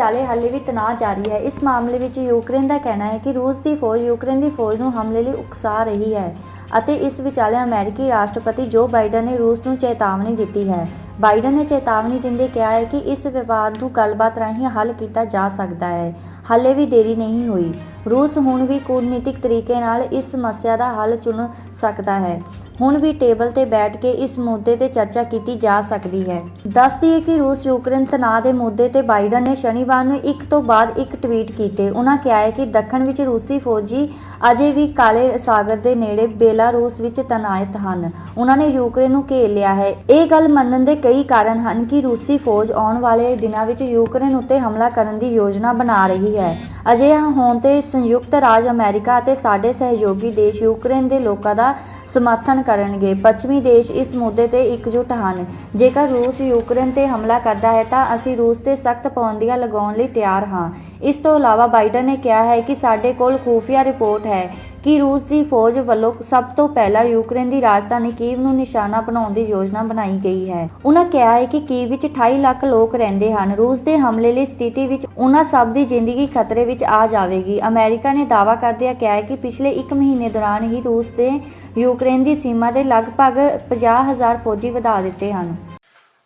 ਵਿਚਾਲੇ ਹਾਲੇ ਵੀ ਤਣਾਅ ਜਾਰੀ ਹੈ। ਇਸ ਮਾਮਲੇ ਵਿੱਚ ਯੂਕਰੇਨ ਦਾ ਕਹਿਣਾ ਹੈ ਕਿ ਰੂਸ ਦੀ ਫੌਜ ਯੂਕਰੇਨ ਦੀ ਫੌਜ ਨੂੰ ਹਮਲੇ ਲਈ ਉਕਸਾ ਰਹੀ ਹੈ ਅਤੇ ਇਸ ਵਿਚਾਲੇ ਅਮਰੀਕੀ ਰਾਸ਼ਟਰਪਤੀ ਜੋ ਬਾਈਡਨ ਨੇ ਰੂਸ ਨੂੰ ਚੇਤਾਵਨੀ ਦਿੱਤੀ ਹੈ। ਬਾਈਡਨ ਨੇ ਚੇਤਾਵਨੀ ਦਿੰਦੇ ਕਿਹਾ ਹੈ ਕਿ ਇਸ ਵਿਵਾਦ ਨੂੰ ਗੱਲਬਾਤ ਰਾਹੀਂ ਹੱਲ ਕੀਤਾ ਜਾ ਸਕਦਾ ਹੈ। ਹਾਲੇ ਵੀ ਦੇਰੀ ਨਹੀਂ ਹੋਈ। ਰੂਸ ਹੁਣ ਵੀ ਕੂਟਨੀਤਿਕ ਤਰੀਕੇ ਨਾਲ ਇਸ ਸਮੱਸਿਆ ਦਾ ਹੱਲ ਚੁਣ ਸਕਦਾ ਹੈ। ਹੁਣ ਵੀ ਟੇਬਲ ਤੇ ਬੈਠ ਕੇ ਇਸ ਮੁੱਦੇ ਤੇ ਚਰਚਾ ਕੀਤੀ ਜਾ ਸਕਦੀ ਹੈ। ਦੱਸ ਦਈਏ ਕਿ ਰੂਸ ਯੂਕਰੇਨ ਤਣਾਅ ਦੇ ਮੁੱਦੇ ਤੇ ਬਾਈਡਨ ਨੇ ਸ਼ਨੀਵਾਰ ਨੂੰ ਇੱਕ ਤੋਂ ਬਾਅਦ ਇੱਕ ਟਵੀਟ ਕੀਤੇ। ਉਹਨਾਂ ਕਿਹਾ ਹੈ ਕਿ ਦੱਖਣ ਵਿੱਚ ਰੂਸੀ ਫੌਜੀ ਅਜੇ ਵੀ ਕਾਲੇ ਸਾਗਰ ਦੇ ਨੇੜੇ ਬੇਲਾਰੂਸ ਵਿੱਚ ਤੈਨਾਤ ਹਨ। ਉਹਨਾਂ ਨੇ ਯੂਕਰੇਨ ਨੂੰ ਘੇਰ ਲਿਆ ਹੈ। ਇਹ ਗੱਲ ਮੰਨਣ ਦੇ ਕਈ ਕਾਰਨ ਹਨ ਕਿ ਰੂਸੀ ਫੌਜ ਆਉਣ ਵਾਲੇ ਦਿਨਾਂ ਵਿੱਚ ਯੂਕਰੇਨ ਉੱਤੇ ਹਮਲਾ ਕਰਨ ਦੀ ਯੋਜਨਾ ਬਣਾ ਰਹੀ ਹੈ। ਅਜਿਹਾ ਹੋਣ ਤੇ ਸੰਯੁਕਤ ਰਾਜ ਅਮਰੀਕਾ ਅਤੇ ਸਾਡੇ ਸਹਿਯੋਗੀ ਦੇਸ਼ ਯੂਕਰੇਨ ਦੇ ਲੋਕਾਂ ਦਾ ਸਮਰਥਨ ਕਰਨਗੇ। ਪੱਛਮੀ ਦੇਸ਼ ਇਸ ਮੁੱਦੇ ਤੇ ਇਕਜੁੱਟ ਹਨ। ਜੇਕਰ ਰੂਸ ਯੂਕਰੇਨ ਤੇ ਹਮਲਾ ਕਰਦਾ ਹੈ ਤਾਂ ਅਸੀਂ ਰੂਸ ਤੇ ਸਖਤ ਪਾਬੰਦੀਆਂ ਲਗਾਉਣ ਲਈ ਤਿਆਰ ਹਾਂ। ਇਸ ਤੋਂ ਇਲਾਵਾ ਬਾਈਡਨ ਨੇ ਕਿਹਾ ਹੈ ਕਿ ਸਾਡੇ ਕੋਲ ਖੁਫੀਆ ਰਿਪੋਰਟ ਹੈ ਕਿ ਰੂਸ ਦੀ ਫੌਜ ਵੱਲੋਂ ਸਭ ਤੋਂ ਪਹਿਲਾਂ ਯੂਕਰੇਨ ਦੀ ਰਾਜਧਾਨੀ ਕੀਵ ਨੂੰ ਨਿਸ਼ਾਨਾ ਬਣਾਉਣ ਦੀ ਯੋਜਨਾ ਬਣਾਈ ਗਈ ਹੈ। ਉਹਨਾਂ ਕਿਹਾ ਹੈ ਕਿ ਕੀਵ ਵਿੱਚ 28 ਲੱਖ ਲੋਕ ਰਹਿੰਦੇ ਹਨ। ਰੂਸ ਦੇ ਹਮਲੇ ਲਈ ਸਥਿਤੀ ਵਿੱਚ ਉਹਨਾਂ ਸਭ ਦੀ ਜ਼ਿੰਦਗੀ ਖਤਰੇ ਵਿੱਚ ਆ ਜਾਵੇਗੀ। ਅਮਰੀਕਾ ਨੇ ਦਾਅਵਾ ਕਰਦਿਆਂ ਕਿਹਾ ਹੈ ਕਿ ਪਿਛਲੇ 1 ਮਹੀਨੇ ਦੌਰਾਨ ਹੀ ਰੂਸ ਦੇ ਯੂਕਰੇਨ ਦੀ ਸੀਮਾ ਦੇ ਲਗਭਗ 50,000 ਫੌਜੀ ਵਧਾ ਦਿੱਤੇ ਹਨ।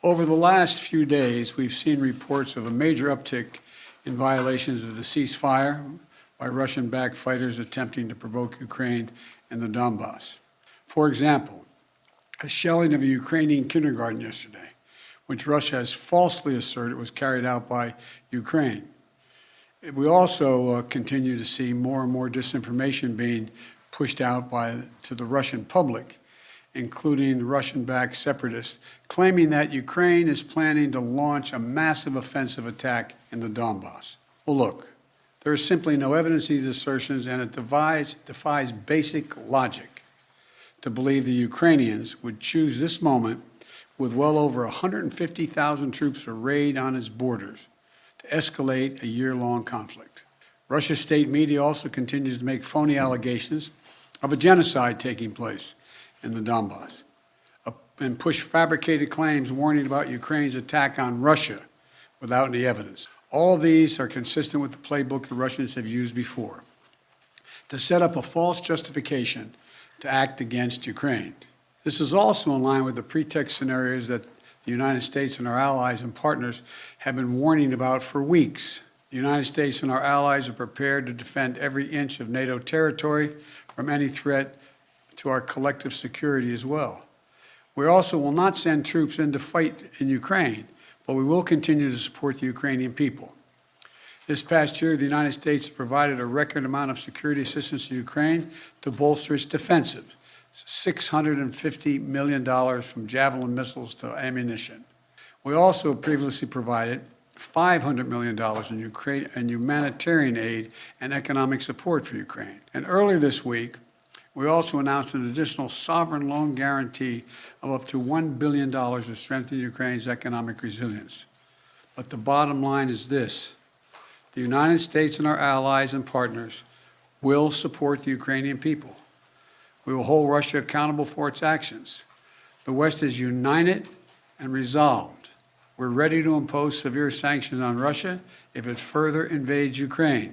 Over the last few days, we've seen reports of a major uptick in violations of the ceasefire by Russian-backed fighters attempting to provoke Ukraine in the Donbass. For example, a shelling of a Ukrainian kindergarten yesterday, which Russia has falsely asserted was carried out by Ukraine. We also continue to see more and more disinformation being pushed out to the Russian public, including Russian-backed separatists, claiming that Ukraine is planning to launch a massive offensive attack in the Donbass. Well, look, there is simply no evidence of these assertions, and it defies basic logic to believe the Ukrainians would choose this moment with well over 150,000 troops arrayed on its borders to escalate a year-long conflict. Russia's state media also continues to make phony allegations of a genocide taking place in the Donbass and push fabricated claims warning about Ukraine's attack on Russia without any evidence. All of these are consistent with the playbook the Russians have used before to set up a false justification to act against Ukraine. This is also in line with the pretext scenarios that the United States and our allies and partners have been warning about for weeks. The United States and our allies are prepared to defend every inch of NATO territory from any threat to our collective security as well. We also will not send troops in to fight in Ukraine, but we will continue to support the Ukrainian people. This past year, the United States provided a record amount of security assistance to Ukraine to bolster its defensive, $650 million from Javelin missiles to ammunition. We also previously provided $500 million in humanitarian aid and economic support for Ukraine. And earlier this week, we also announced an additional sovereign loan guarantee of up to $1 billion to strengthen Ukraine's economic resilience. But the bottom line is this: the United States and our allies and partners will support the Ukrainian people. We will hold Russia accountable for its actions. The West is united and resolved. We're ready to impose severe sanctions on Russia if it further invades Ukraine.